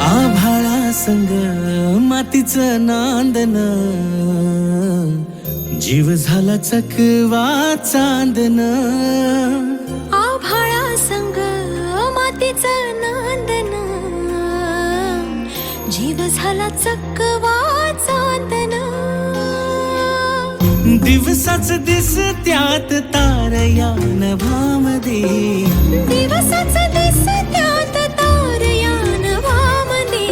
आभाळा संग मातीचं नांदन, जीव झाला चकवा चांदन. आभाळा संग मातीचं नांदन, जीव झाला चकवा चांदन. दिवसाच दिसत्यात तारया नभामध्ये, दिवसाच दिसत्यात तारया नभामध्ये.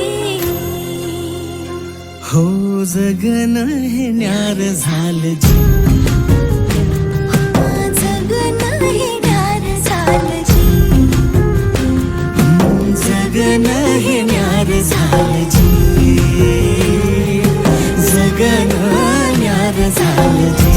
हो जगन हे न्यार झालं जी, जगन हे न्यार झालं जी. जगन हे न्यार झालं जी, जगन न्यार झालं जी.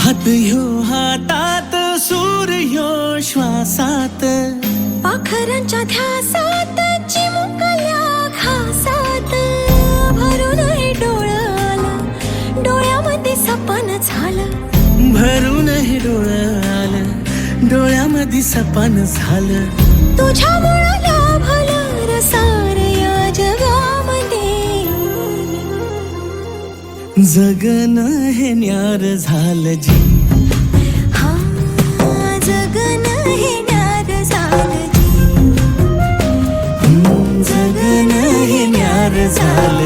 हात ह्यो हातात, सूर ह्यो श्वासात, पाखरांच्या ध्यासात, चिमुकल्या घासात. भरून हे डोळं डोळ्यामध्ये सपन झालं. भरून हे डोळं आलं, डोळ्यामध्ये सपन झालं. तुझ्यामुळं लाभलं रसार या जगामध्ये. जगन हे न्यार झालं जी, हा जगन हे न्यार झालं जी. जगन हे न्यार झालं